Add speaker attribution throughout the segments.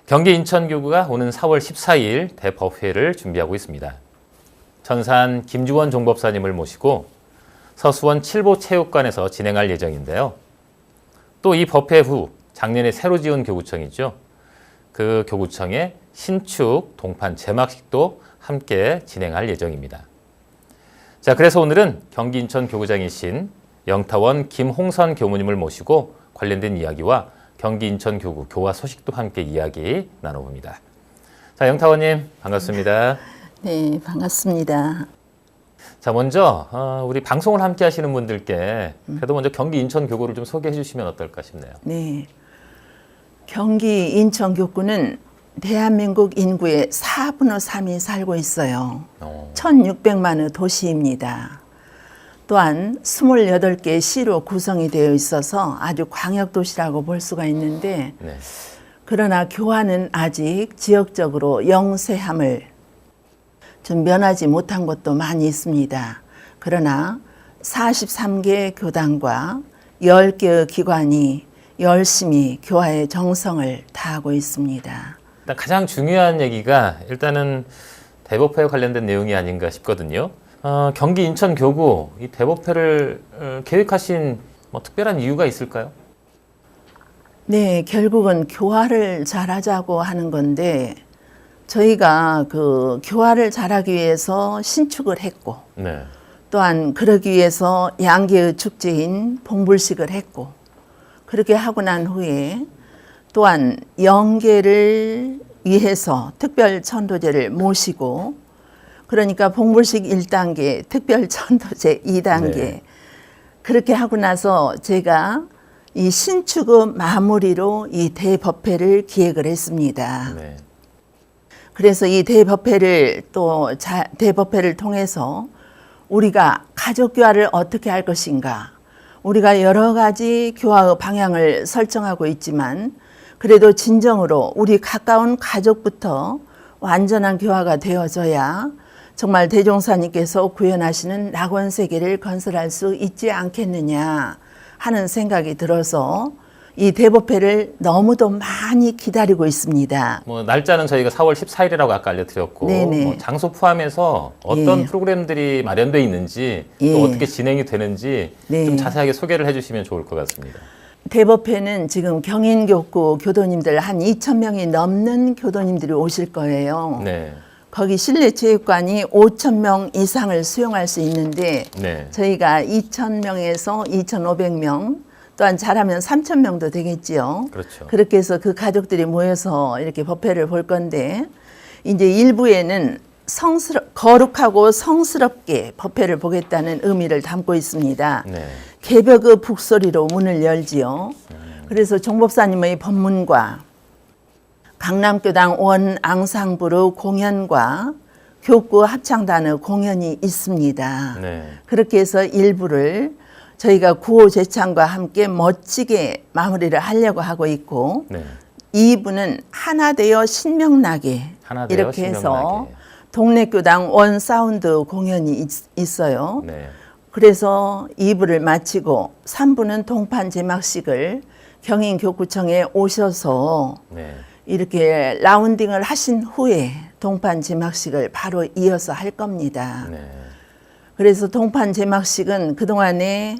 Speaker 1: 경기 인천교구가 오는 4월 14일 대법회를 준비하고 있습니다. 천산 김주원 종법사님을 모시고 서수원 칠보체육관에서 진행할 예정인데요. 또 이 법회 후 작년에 새로 지은 교구청이죠. 그 교구청의 신축 동판 제막식도 함께 진행할 예정입니다. 자, 그래서 오늘은 경기 인천 교구장이신 영타원 김홍선 교무님을 모시고 관련된 이야기와 경기 인천 교구 교화 소식도 함께 이야기 나눠봅니다. 자, 영타원님 반갑습니다.
Speaker 2: 네, 반갑습니다.
Speaker 1: 자, 먼저 우리 방송을 함께 하시는 분들께 그래도 먼저 경기 인천 교구를 좀 소개해 주시면 어떨까 싶네요.
Speaker 2: 네, 경기 인천 교구는 대한민국 인구의 4분의 3이 살고 있어요. 1600만의 도시입니다. 또한 28개 시로 구성이 되어 있어서 아주 광역도시라고 볼 수가 있는데
Speaker 1: 네.
Speaker 2: 그러나 교화는 아직 지역적으로 영세함을 좀 면하지 못한 곳도 많이 있습니다. 그러나 43개 교단과 10개의 기관이 열심히 교화의 정성을 다하고 있습니다.
Speaker 1: 일단 가장 중요한 얘기가 일단은 대법회에 관련된 내용이 아닌가 싶거든요. 경기 인천 교구 이 대법회를 계획하신 뭐 특별한 이유가 있을까요?
Speaker 2: 네, 결국은 교화를 잘하자고 하는 건데 저희가 그 교화를 잘하기 위해서 신축을 했고
Speaker 1: 네.
Speaker 2: 또한 그러기 위해서 양계의 축제인 봉불식을 했고 그렇게 하고 난 후에 또한 영계를 위해서 특별 천도제를 모시고 그러니까 봉불식 1단계, 특별 천도제 2단계
Speaker 1: 네.
Speaker 2: 그렇게 하고 나서 제가 이 신축의 마무리로 이 대법회를 기획을 했습니다.
Speaker 1: 네.
Speaker 2: 그래서 이 대법회를 대법회를 통해서 우리가 가족 교화를 어떻게 할 것인가 우리가 여러 가지 교화의 방향을 설정하고 있지만 그래도 진정으로 우리 가까운 가족부터 완전한 교화가 되어져야 정말 대종사님께서 구현하시는 낙원 세계를 건설할 수 있지 않겠느냐 하는 생각이 들어서 이 대법회를 너무도 많이 기다리고 있습니다.
Speaker 1: 뭐 날짜는 저희가 4월 14일이라고 아까 알려드렸고 뭐 장소 포함해서 어떤 프로그램들이 마련되어 있는지 또 어떻게 진행이 되는지 좀 자세하게 소개를 해주시면 좋을 것 같습니다.
Speaker 2: 대법회는 지금 경인교구 교도님들 한 2,000명이 넘는 교도님들이 오실 거예요.
Speaker 1: 네.
Speaker 2: 거기 실내 체육관이 5,000명 이상을 수용할 수 있는데 저희가 2,000명에서 2,500명 또한 잘하면 3,000명도 되겠지요.
Speaker 1: 그렇죠.
Speaker 2: 그렇게 해서 그 가족들이 모여서 이렇게 법회를 볼 건데 이제 일부에는 거룩하고 성스럽게 법회를 보겠다는 의미를 담고 있습니다.
Speaker 1: 네.
Speaker 2: 개벽의 북소리로 문을 열지요. 그래서 종법사님의 법문과 강남교당 원앙상부의 공연과 교구 합창단의 공연이 있습니다.
Speaker 1: 네.
Speaker 2: 그렇게 해서 일부를 저희가 구호제창과 함께 멋지게 마무리를 하려고 하고 있고 2부는 하나 되어 신명나게 이렇게 해서 동네교당 원사운드 공연이 있어요. 그래서 2부를 마치고 3부는 동판 제막식을 경인교구청에 오셔서 이렇게 라운딩을 하신 후에 동판 제막식을 바로 이어서 할 겁니다. 그래서 동판 제막식은 그동안에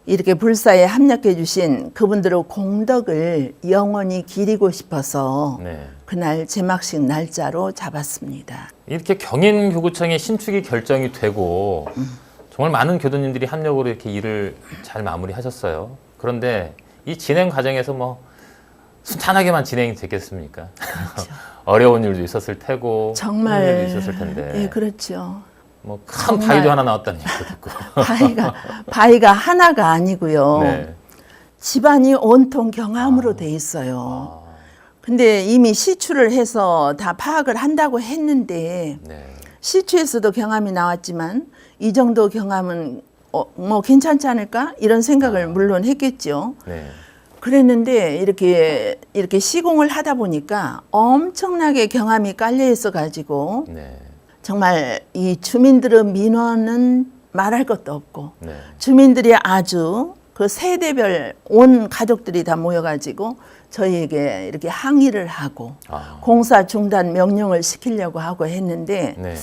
Speaker 2: 이렇게 불사에 합력해 주신 그분들의 공덕을 영원히 기리고 싶어서 그날 제막식 날짜로 잡았습니다.
Speaker 1: 이렇게 경인교구청의 신축이 결정이 되고 정말 많은 교도님들이 합력으로 이렇게 일을 잘 마무리하셨어요. 그런데 이 진행 과정에서 뭐 순탄하게만 진행이 됐겠습니까? 그렇죠. 어려운 일도 있었을 테고
Speaker 2: 정말
Speaker 1: 힘든 일도 있었을 텐데.
Speaker 2: 네, 그렇죠.
Speaker 1: 뭐 큰 바위도 하나 나왔다는 얘기도 듣고.
Speaker 2: 바위가 하나가 아니고요. 집안이 온통 경암으로 돼 있어요. 근데 이미 시추를 해서 다 파악을 한다고 했는데 시추에서도 경암이 나왔지만 이 정도 경암은 뭐 괜찮지 않을까? 이런 생각을 물론 했겠죠. 그랬는데 이렇게 시공을 하다 보니까 엄청나게 경암이 깔려 있어 가지고 정말 이 주민들의 민원은 말할 것도 없고 주민들이 아주 그 세대별 온 가족들이 다 모여가지고 저희에게 이렇게 항의를 하고 공사 중단 명령을 시키려고 하고 했는데
Speaker 1: 네.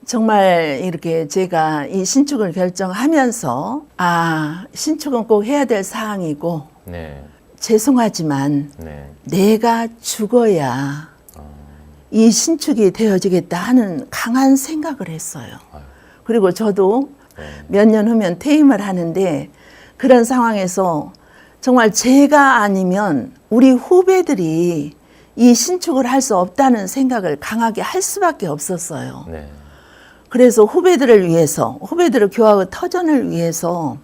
Speaker 2: 정말 이렇게 제가 이 신축을 결정하면서 신축은 꼭 해야 될 사항이고
Speaker 1: 네.
Speaker 2: 죄송하지만
Speaker 1: 네.
Speaker 2: 내가 죽어야 이 신축이 되어지겠다 하는 강한 생각을 했어요. 그리고 저도 몇 년 후면 퇴임을 하는데 그런 상황에서 정말 제가 아니면 우리 후배들이 이 신축을 할 수 없다는 생각을 강하게 할 수밖에 없었어요.
Speaker 1: 네.
Speaker 2: 그래서 후배들을 위해서, 후배들의 교화의 터전을 위해서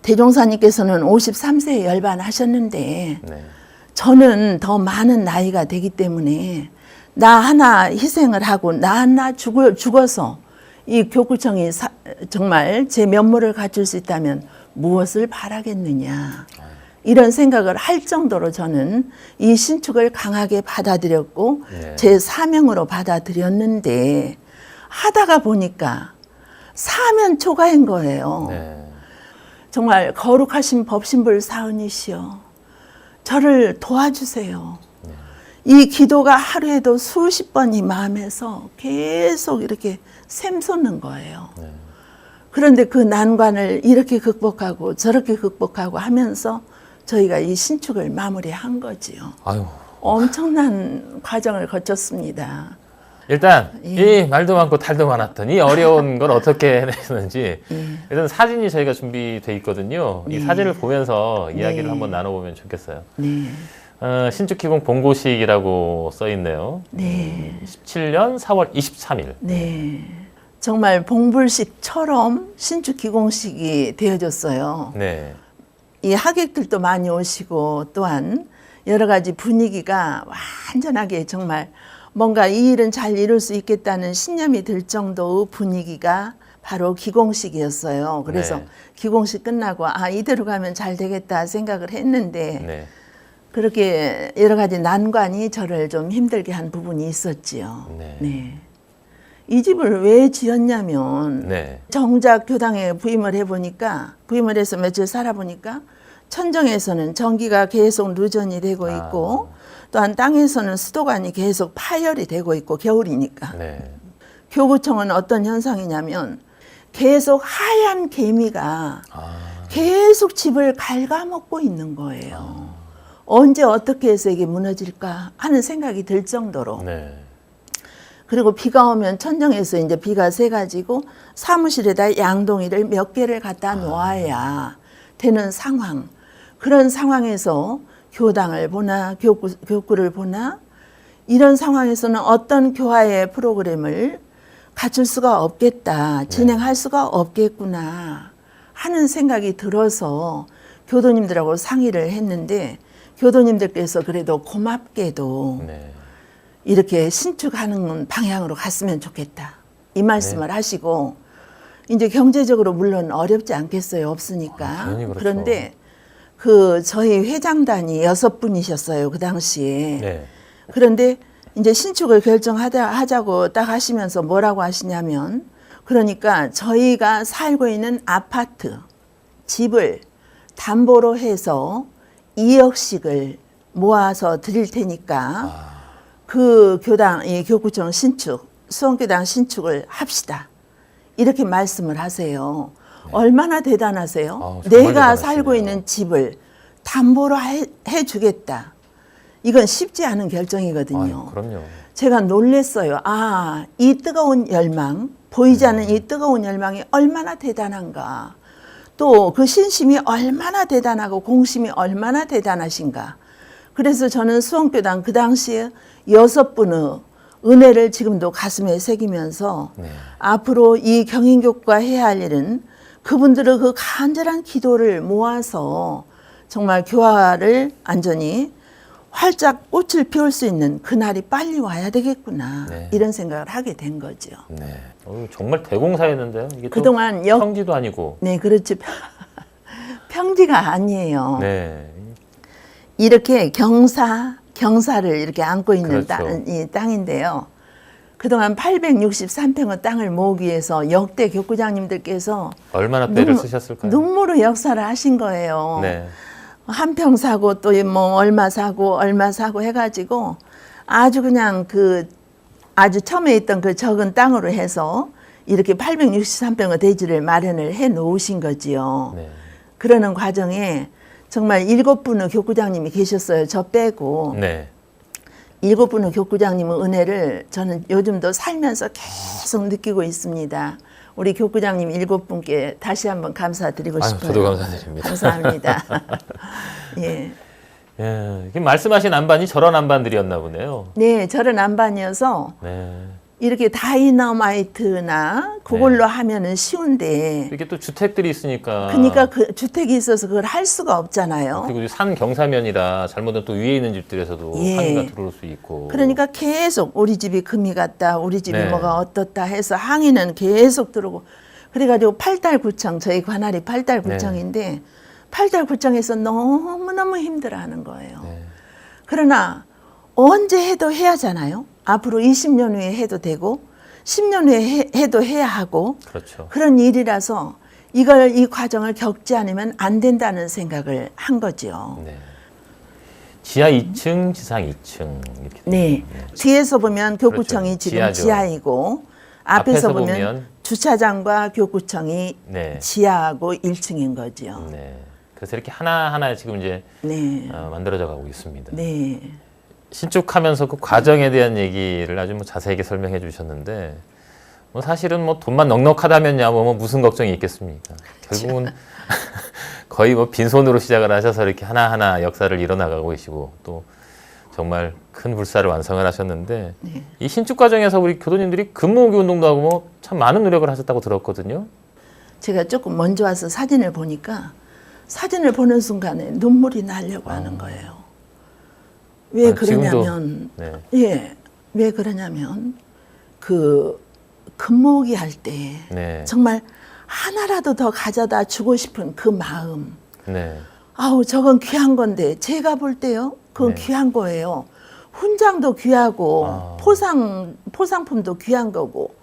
Speaker 2: 대종사님께서는 53세에 열반하셨는데
Speaker 1: 네.
Speaker 2: 저는 더 많은 나이가 되기 때문에 나 하나 희생을 하고 나 하나 죽어서 이 교구청이 정말 제 면모를 갖출 수 있다면 무엇을 바라겠느냐. 이런 생각을 할 정도로 저는 이 신축을 강하게 받아들였고
Speaker 1: 네.
Speaker 2: 제 사명으로 받아들였는데 하다가 보니까 사면 초가인 거예요.
Speaker 1: 네.
Speaker 2: 정말 거룩하신 법신불 사은이시여 저를 도와주세요. 이 기도가 하루에도 수십 번 이 마음에서 계속 이렇게 샘솟는 거예요. 그런데 그 난관을 이렇게 극복하고 저렇게 극복하고 하면서 저희가 이 신축을 마무리한 거지요.
Speaker 1: 아유.
Speaker 2: 엄청난 과정을 거쳤습니다.
Speaker 1: 일단 이 말도 많고 탈도 많았던 이 어려운 걸 어떻게 해냈는지 일단 사진이 저희가 준비돼 있거든요. 이 사진을 보면서 이야기를 한번 나눠보면 좋겠어요.
Speaker 2: 네.
Speaker 1: 신축기공 본고식이라고 써 있네요.
Speaker 2: 네.
Speaker 1: 17년 4월 23일.
Speaker 2: 네. 정말 봉불식처럼 신축 기공식이 되어졌어요.
Speaker 1: 네.
Speaker 2: 이 하객들도 많이 오시고 또한 여러 가지 분위기가 완전하게 정말 뭔가 이 일은 잘 이룰 수 있겠다는 신념이 들 정도의 분위기가 바로 기공식이었어요. 그래서
Speaker 1: 네.
Speaker 2: 기공식 끝나고 이대로 가면 잘 되겠다 생각을 했는데
Speaker 1: 네.
Speaker 2: 그렇게 여러 가지 난관이 저를 좀 힘들게 한 부분이 있었지요.
Speaker 1: 네.
Speaker 2: 네. 이 집을 왜 지었냐면
Speaker 1: 네.
Speaker 2: 정작 교당에 부임을 해보니까 부임을 해서 며칠 살아보니까 천정에서는 전기가 계속 누전이 되고 있고 또한 땅에서는 수도관이 계속 파열이 되고 있고 겨울이니까
Speaker 1: 네.
Speaker 2: 교구청은 어떤 현상이냐면 계속 하얀 개미가 계속 집을 갉아먹고 있는 거예요. 언제 어떻게 해서 이게 무너질까 하는 생각이 들 정도로.
Speaker 1: 네.
Speaker 2: 그리고 비가 오면 천정에서 이제 비가 새가지고 사무실에다 양동이를 몇 개를 갖다 놓아야 되는 상황. 그런 상황에서 교당을 보나 교구를 보나 이런 상황에서는 어떤 교화의 프로그램을 갖출 수가 없겠다. 진행할 수가 없겠구나 하는 생각이 들어서 교도님들하고 상의를 했는데 교도님들께서 그래도 고맙게도
Speaker 1: 네.
Speaker 2: 이렇게 신축하는 방향으로 갔으면 좋겠다. 이 말씀을 하시고 이제 경제적으로 물론 어렵지 않겠어요. 없으니까.
Speaker 1: 당연히 그렇죠.
Speaker 2: 그런데 저희 회장단이 6분이셨어요. 그 당시에.
Speaker 1: 네.
Speaker 2: 그런데 이제 신축을 결정하자고 딱 하시면서 뭐라고 하시냐면 그러니까 저희가 살고 있는 아파트, 집을 담보로 해서 2억씩을 모아서 드릴 테니까 그 이 교구청 신축, 수원교당 신축을 합시다. 이렇게 말씀을 하세요. 얼마나 대단하세요?
Speaker 1: 정말
Speaker 2: 내가
Speaker 1: 대단하시네요.
Speaker 2: 살고 있는 집을 담보로 해주겠다. 이건 쉽지 않은 결정이거든요.
Speaker 1: 그럼요.
Speaker 2: 제가 놀랬어요. 이 뜨거운 열망, 보이지 않는 이 뜨거운 열망이 얼마나 대단한가. 또 그 신심이 얼마나 대단하고 공심이 얼마나 대단하신가. 그래서 저는 수원교당 그 당시에 6분의 은혜를 지금도 가슴에 새기면서 앞으로 이 경인교구가 해야 할 일은 그분들의 그 간절한 기도를 모아서 정말 교화를 안전히 활짝 꽃을 피울 수 있는 그날이 빨리 와야 되겠구나. 이런 생각을 하게 된 거죠.
Speaker 1: 네. 정말 대공사였는데요. 이게
Speaker 2: 그동안
Speaker 1: 평지도 아니고.
Speaker 2: 네, 그렇죠. 평지가 아니에요.
Speaker 1: 네.
Speaker 2: 이렇게 경사를 이렇게 안고 있는
Speaker 1: 그렇죠.
Speaker 2: 이 땅인데요. 그동안 863평의 땅을 모으기 위해서 역대 교구장님들께서
Speaker 1: 얼마나 때를 쓰셨을까요?
Speaker 2: 눈물의 역사를 하신 거예요.
Speaker 1: 네.
Speaker 2: 한 평 사고 또 뭐 얼마 사고 해가지고 아주 그냥 그 아주 처음에 있던 그 적은 땅으로 해서 이렇게 863평의 대지를 마련을 해 놓으신 거지요.
Speaker 1: 네.
Speaker 2: 그러는 과정에 정말 7분의 교구장님이 계셨어요. 저 빼고.
Speaker 1: 네.
Speaker 2: 7분의 교구장님의 은혜를 저는 요즘도 살면서 계속 느끼고 있습니다. 우리 교구장님 7분께 다시 한번 감사드리고
Speaker 1: 아유,
Speaker 2: 싶어요.
Speaker 1: 저도 감사드립니다.
Speaker 2: 감사합니다. 예.
Speaker 1: 예, 이게 말씀하신 안반이 저런 안반들이었나 보네요.
Speaker 2: 네, 저런 안반이어서
Speaker 1: 네.
Speaker 2: 이렇게 다이너마이트나 그걸로 하면은 쉬운데
Speaker 1: 이렇게 또 주택들이 있으니까.
Speaker 2: 그러니까 그 주택이 있어서 그걸 할 수가 없잖아요.
Speaker 1: 그리고 산 경사면이라 잘못하면 또 위에 있는 집들에서도
Speaker 2: 예.
Speaker 1: 항의가 들어올 수 있고.
Speaker 2: 그러니까 계속 우리 집이 금이 갔다, 우리 집이
Speaker 1: 네.
Speaker 2: 뭐가 어떻다 해서 항의는 계속 들어오고 그래가지고 팔달구청, 저희 관할이 팔달구청인데 팔달구청에서 너무너무 힘들어하는 거예요.
Speaker 1: 네.
Speaker 2: 그러나 언제 해도 해야 하잖아요. 앞으로 20년 후에 해도 되고 10년 후에 해도 해야 하고
Speaker 1: 그렇죠.
Speaker 2: 그런 일이라서 이 과정을 겪지 않으면 안 된다는 생각을 한 거죠.
Speaker 1: 네. 지하 2층, 지상 2층 이렇게.
Speaker 2: 네. 뒤에서 보면 교구청이
Speaker 1: 그렇죠.
Speaker 2: 지금
Speaker 1: 지하죠.
Speaker 2: 지하이고 앞에서 보면
Speaker 1: 보면
Speaker 2: 주차장과 교구청이
Speaker 1: 네.
Speaker 2: 지하하고 1층인 거죠.
Speaker 1: 네. 그래서 이렇게 하나하나 지금 이제
Speaker 2: 네.
Speaker 1: 만들어져 가고 있습니다.
Speaker 2: 네.
Speaker 1: 신축하면서 그 과정에 대한 얘기를 아주 뭐 자세하게 설명해 주셨는데 뭐 사실은 뭐 돈만 넉넉하다면야 뭐 무슨 걱정이 있겠습니까? 결국은 거의 뭐 빈손으로 시작을 하셔서 이렇게 하나하나 역사를 이뤄나가고 계시고 또 정말 큰 불사를 완성을 하셨는데
Speaker 2: 네.
Speaker 1: 이 신축 과정에서 우리 교도님들이 근무기 운동도 하고 뭐 참 많은 노력을 하셨다고 들었거든요.
Speaker 2: 제가 조금 먼저 와서 사진을 보니까 사진을 보는 순간에 눈물이 나려고 하는 거예요. 왜 그러냐면
Speaker 1: 네.
Speaker 2: 예. 왜 그러냐면 그 근무기 할 때
Speaker 1: 네.
Speaker 2: 정말 하나라도 더 가져다 주고 싶은 그 마음.
Speaker 1: 네.
Speaker 2: 아우 저건 귀한 건데 제가 볼 때요. 그건
Speaker 1: 네.
Speaker 2: 귀한 거예요. 훈장도 귀하고
Speaker 1: 아.
Speaker 2: 포상품도 귀한 거고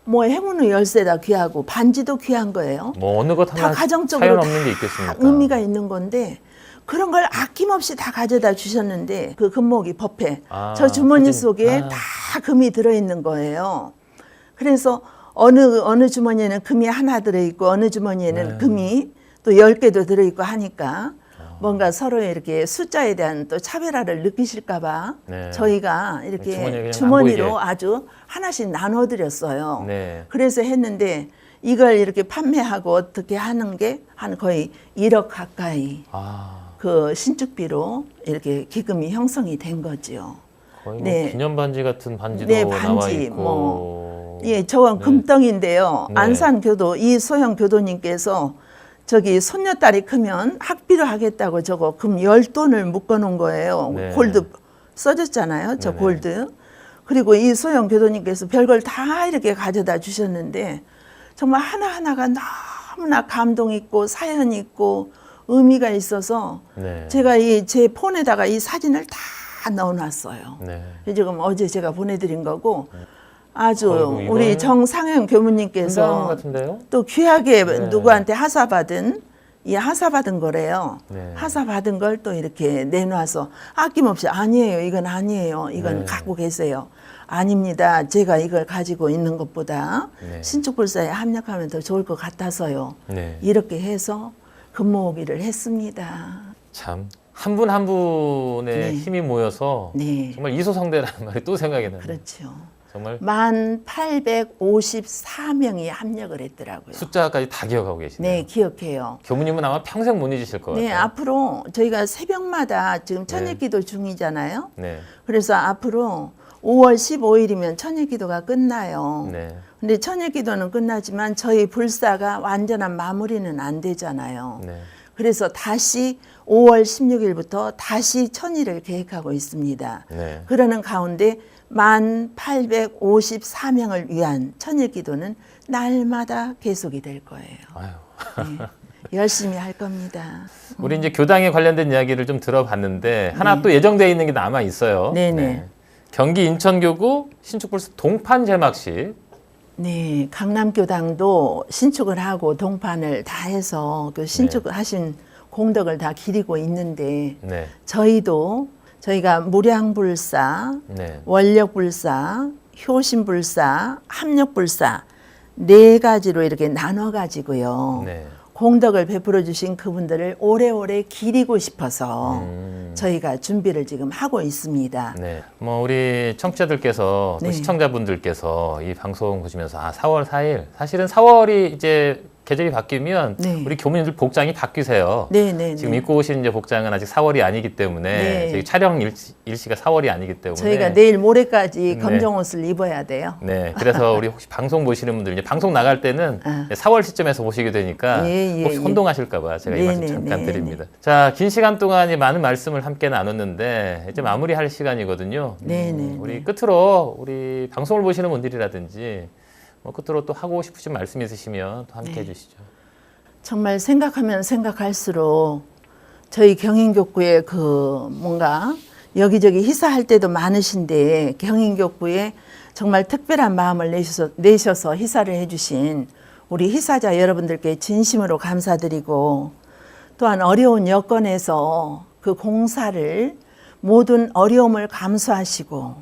Speaker 2: 뭐 행운의 열쇠다 귀하고 반지도 귀한 거예요.
Speaker 1: 뭐 어느 것
Speaker 2: 다
Speaker 1: 하나
Speaker 2: 가정적으로
Speaker 1: 사연 없는 게 있겠습니까?
Speaker 2: 의미가 있는 건데 그런 걸 아낌없이 다 가져다 주셨는데 그 금목이 법회
Speaker 1: 아,
Speaker 2: 저 주머니
Speaker 1: 사진.
Speaker 2: 속에
Speaker 1: 아.
Speaker 2: 다 금이 들어있는 거예요. 그래서 어느 주머니에는 금이 하나 들어있고 어느 주머니에는
Speaker 1: 네.
Speaker 2: 금이 또 10개도 들어있고 하니까 뭔가 서로의 이렇게 숫자에 대한 또 차별화를 느끼실까 봐
Speaker 1: 네.
Speaker 2: 저희가
Speaker 1: 주머니에 그냥
Speaker 2: 이렇게
Speaker 1: 안
Speaker 2: 주머니로
Speaker 1: 보이게.
Speaker 2: 아주 하나씩 나눠드렸어요.
Speaker 1: 네.
Speaker 2: 그래서 했는데 이걸 이렇게 판매하고 어떻게 하는 게 한 거의 1억 가까이
Speaker 1: 아,
Speaker 2: 그 신축비로 이렇게 기금이 형성이 된 거지요.
Speaker 1: 거의
Speaker 2: 네.
Speaker 1: 뭐 기념 반지 같은 반지도
Speaker 2: 네,
Speaker 1: 나와
Speaker 2: 반지,
Speaker 1: 있고.
Speaker 2: 예, 저건
Speaker 1: 네.
Speaker 2: 금덩인데요.
Speaker 1: 네.
Speaker 2: 안산교도 이소영 교도님께서 저기 손녀딸이 크면 학비로 하겠다고 저거 금 10돈을 묶어놓은 거예요.
Speaker 1: 네.
Speaker 2: 골드 써줬잖아요. 저
Speaker 1: 네네.
Speaker 2: 골드. 그리고 이소영 교도님께서 별걸 다 이렇게 가져다 주셨는데 정말 하나하나가 너무나 감동 있고 사연 있고 의미가 있어서
Speaker 1: 네.
Speaker 2: 제가 제 폰에다가 이 사진을 다 넣어놨어요.
Speaker 1: 네.
Speaker 2: 지금 어제 제가 보내드린 거고 아주
Speaker 1: 어이구, 이거는
Speaker 2: 우리 정상현
Speaker 1: 훈장
Speaker 2: 교무님께서
Speaker 1: 같은데요?
Speaker 2: 또 귀하게
Speaker 1: 네.
Speaker 2: 누구한테 하사받은 하사받은 거래요.
Speaker 1: 네.
Speaker 2: 하사받은 걸 또 이렇게 내놔서 아낌없이 아니에요. 이건 아니에요. 이건
Speaker 1: 네.
Speaker 2: 갖고 계세요. 아닙니다. 제가 이걸 가지고 있는 것보다
Speaker 1: 네.
Speaker 2: 신축불사에 합력하면 더 좋을 것 같아서요.
Speaker 1: 네.
Speaker 2: 이렇게 해서 근무오기를 했습니다.
Speaker 1: 참 한 분 한 분의
Speaker 2: 네.
Speaker 1: 힘이 모여서
Speaker 2: 네.
Speaker 1: 정말 이소성대라는 말이 또 생각이 나요.
Speaker 2: 그렇죠.
Speaker 1: 정말
Speaker 2: 1854명이 합력을 했더라고요.
Speaker 1: 숫자까지 다 기억하고 계시네요.
Speaker 2: 네, 기억해요.
Speaker 1: 교무님은 아마 평생 못 잊으실 것
Speaker 2: 네,
Speaker 1: 같아요.
Speaker 2: 앞으로 저희가 새벽마다 지금
Speaker 1: 네.
Speaker 2: 천일기도 중이잖아요.
Speaker 1: 네.
Speaker 2: 그래서 앞으로 5월 15일이면 천일기도가 끝나요.
Speaker 1: 네.
Speaker 2: 근데 천일기도는 끝나지만 저희 불사가 완전한 마무리는 안 되잖아요.
Speaker 1: 네.
Speaker 2: 그래서 다시 5월 16일부터 다시 천일을 계획하고 있습니다.
Speaker 1: 네.
Speaker 2: 그러는 가운데 1854명을 위한 천일기도는 날마다 계속이 될 거예요.
Speaker 1: 아유.
Speaker 2: 네, 열심히 할 겁니다.
Speaker 1: 우리 이제 교당에 관련된 이야기를 좀 들어봤는데 하나 또 예정되어 있는 게 남아 있어요.
Speaker 2: 네네.
Speaker 1: 경기 인천교구 신축불사 동판 제막식.
Speaker 2: 네, 강남교당도 신축을 하고 동판을 다 해서 그 신축하신 공덕을 다 기리고 있는데
Speaker 1: 네.
Speaker 2: 저희가 무량불사,
Speaker 1: 네.
Speaker 2: 원력불사, 효신불사, 합력불사 네 가지로 이렇게 나눠 가지고요.
Speaker 1: 네.
Speaker 2: 공덕을 베풀어 주신 그분들을 오래오래 기리고 싶어서 저희가 준비를 지금 하고 있습니다.
Speaker 1: 네. 뭐 우리 청취자들께서 또
Speaker 2: 네.
Speaker 1: 시청자분들께서 이 방송 보시면서 4월 4일 사실은 4월이 이제 계절이 바뀌면
Speaker 2: 네.
Speaker 1: 우리 교민들 복장이 바뀌세요.
Speaker 2: 네.
Speaker 1: 지금 입고 오신 이제 복장은 아직 4월이 아니기 때문에
Speaker 2: 네.
Speaker 1: 저희 촬영 일시가 4월이 아니기 때문에
Speaker 2: 저희가 내일 모레까지
Speaker 1: 네.
Speaker 2: 검정 옷을 입어야 돼요.
Speaker 1: 네, 그래서 우리 혹시 방송 보시는 분들 이제 방송 나갈 때는
Speaker 2: 아.
Speaker 1: 4월 시점에서 보시게 되니까 혹시 혼동하실까봐 제가 이 말씀 잠깐 드립니다. 자, 긴 시간 동안 많은 말씀을 함께 나눴는데 이제 마무리할 시간이거든요. 우리 끝으로 우리 방송을 보시는 분들이라든지 뭐 끝으로 또 하고 싶으신 말씀 있으시면 또 함께 해주시죠.
Speaker 2: 정말 생각하면 생각할수록 저희 경인교구에 그 뭔가 여기저기 희사할 때도 많으신데 경인교구에 정말 특별한 마음을 내셔서 희사를 해주신 우리 희사자 여러분들께 진심으로 감사드리고 또한 어려운 여건에서 그 공사를 모든 어려움을 감수하시고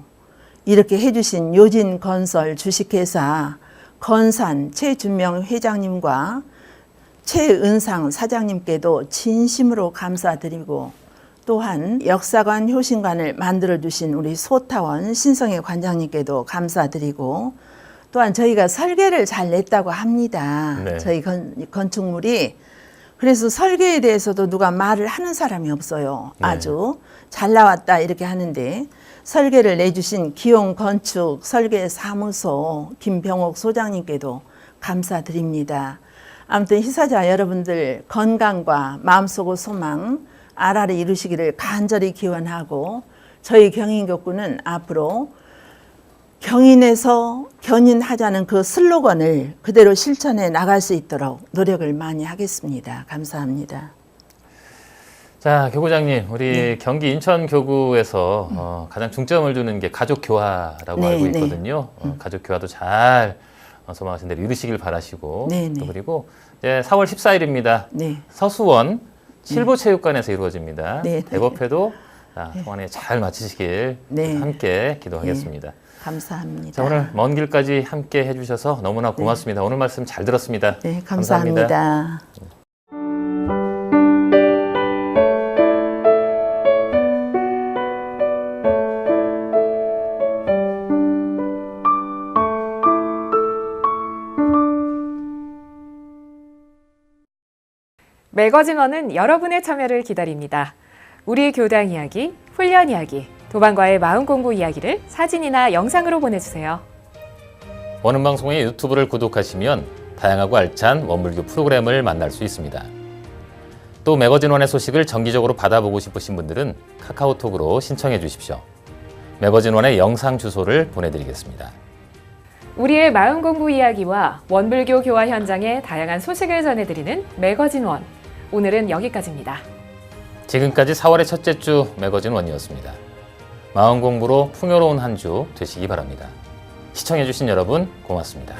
Speaker 2: 이렇게 해주신 요진건설 주식회사 건산 최준명 회장님과 최은상 사장님께도 진심으로 감사드리고 또한 역사관 효신관을 만들어주신 우리 소타원 신성애 관장님께도 감사드리고 또한 저희가 설계를 잘 냈다고 합니다.
Speaker 1: 네.
Speaker 2: 저희 건축물이 그래서 설계에 대해서도 누가 말을 하는 사람이 없어요.
Speaker 1: 네.
Speaker 2: 아주 잘 나왔다 이렇게 하는데 설계를 내주신 기용건축 설계사무소 김병옥 소장님께도 감사드립니다. 아무튼 희사자 여러분들 건강과 마음속의 소망 알아를 이루시기를 간절히 기원하고 저희 경인교구는 앞으로 경인에서 견인하자는 그 슬로건을 그대로 실천해 나갈 수 있도록 노력을 많이 하겠습니다. 감사합니다.
Speaker 1: 자, 교구장님, 우리 경기 인천교구에서 가장 중점을 두는 게 가족 교화라고 알고 있거든요. 가족 교화도 잘 소망하신 대로 이루시길 바라시고 또 그리고 이제 4월 14일입니다. 서수원 칠보체육관에서 이루어집니다. 대법회도 동안에 잘 마치시길 함께 기도하겠습니다.
Speaker 2: 감사합니다.
Speaker 1: 자, 오늘 먼 길까지 함께 해주셔서 너무나 고맙습니다. 오늘 말씀 잘 들었습니다.
Speaker 2: 네, 감사합니다.
Speaker 3: 매거진원은 여러분의 참여를 기다립니다. 우리 교당 이야기, 훈련 이야기, 도반과의 마음 공부 이야기를 사진이나 영상으로 보내주세요.
Speaker 1: 원음방송의 유튜브를 구독하시면 다양하고 알찬 원불교 프로그램을 만날 수 있습니다. 또 매거진원의 소식을 정기적으로 받아보고 싶으신 분들은 카카오톡으로 신청해 주십시오. 매거진원의 영상 주소를 보내드리겠습니다.
Speaker 3: 우리의 마음 공부 이야기와 원불교 교화 현장의 다양한 소식을 전해드리는 매거진원. 오늘은 여기까지입니다.
Speaker 1: 지금까지 4월의 첫째 주 매거진원이었습니다. 마음 공부로 풍요로운 한 주 되시기 바랍니다. 시청해주신 여러분 고맙습니다.